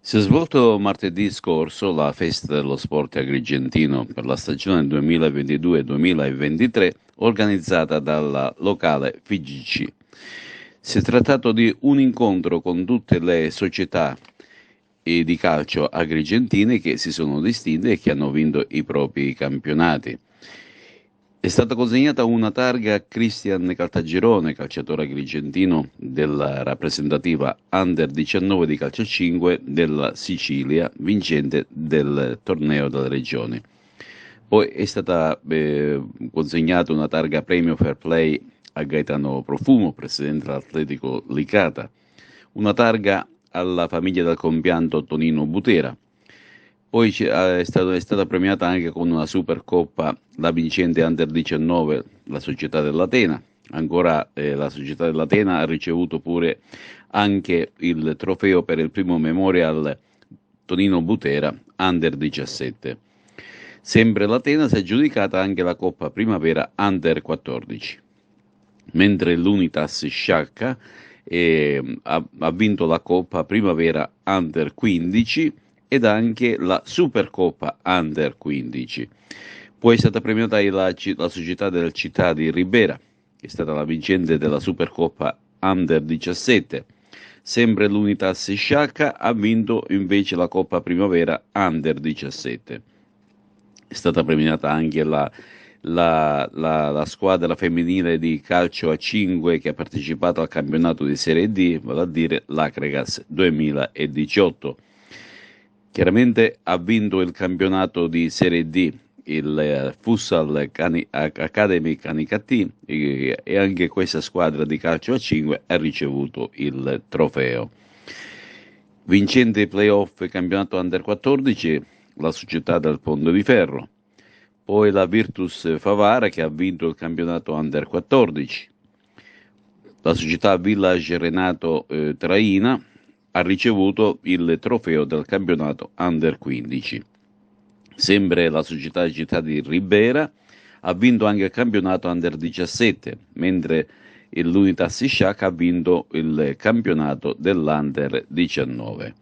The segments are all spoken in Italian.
Si è svolto martedì scorso la Festa dello Sport Agrigentino per la stagione 2022-2023 organizzata dalla locale FIGC. Si è trattato di un incontro con tutte le società di calcio agrigentine che si sono distinte e che hanno vinto i propri campionati. È stata consegnata una targa a Cristian Caltagirone, calciatore agrigentino della rappresentativa Under 19 di calcio 5 della Sicilia, vincente del torneo delle regioni. Poi è stata consegnata una targa premio Fair Play a Gaetano Profumo, presidente dell'Atletico Licata, una targa alla famiglia del compianto Tonino Butera. Poi è stata premiata anche con una Supercoppa la vincente Under 19, la società dell'Atena. Ancora la società dell'Atena ha ricevuto pure anche il trofeo per il primo Memorial Tonino Butera Under 17. Sempre l'Atena si è aggiudicata anche la Coppa Primavera Under 14, mentre l'Unitas Sciacca ha vinto la Coppa Primavera Under 15 ed anche la Supercoppa Under 15. Poi è stata premiata la società del Città di Ribera, che è stata la vincente della Supercoppa Under 17. Sempre l'Unitas Sciacca ha vinto invece la Coppa Primavera Under 17. È stata premiata anche la squadra femminile di calcio a 5 che ha partecipato al campionato di Serie D, vale a dire l'Acregas 2018. Chiaramente ha vinto il campionato di Serie D il Futsal Academy Canicattì e anche questa squadra di calcio a 5 ha ricevuto il trofeo. Vincente playoff campionato Under 14, la società del Ponte di Ferro, poi la Virtus Favara che ha vinto il campionato Under 14, la società Village Renato Traina ha ricevuto il trofeo del campionato Under 15. Sempre la società Città di Ribera ha vinto anche il campionato Under 17, mentre l'Unitas Sciacca ha vinto il campionato dell'Under 19.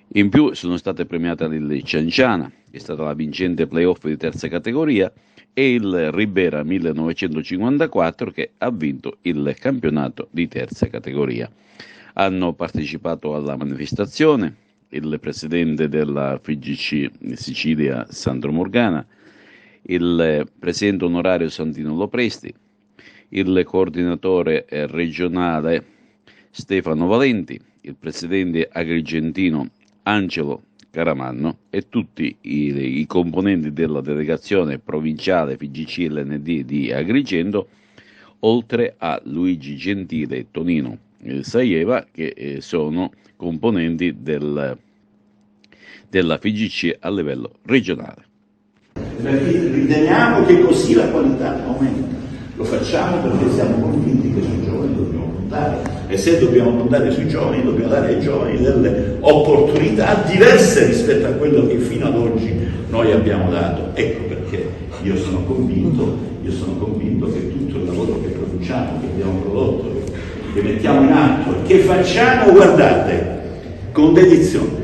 In più sono state premiate il Cianciana, che è stata la vincente playoff di terza categoria, e il Ribera 1954 che ha vinto il campionato di terza categoria. Hanno partecipato alla manifestazione il presidente della FIGC Sicilia Sandro Morgana, il presidente onorario Santino Lopresti, il coordinatore regionale Stefano Valenti, il presidente agrigentino Angelo Caramanno e tutti i componenti della delegazione provinciale FIGC LND di Agrigento, oltre a Luigi Gentile e Tonino Saieva, che sono componenti della FIGC a livello regionale. Perché riteniamo che così la qualità aumenta. Lo facciamo perché siamo convinti che sui giovani dobbiamo puntare, e se dobbiamo puntare sui giovani dobbiamo dare ai giovani delle opportunità diverse rispetto a quello che fino ad oggi noi abbiamo dato. Ecco perché io sono convinto che tutto il lavoro che produciamo, che abbiamo prodotto, che mettiamo in atto e che facciamo, guardate, con dedizione,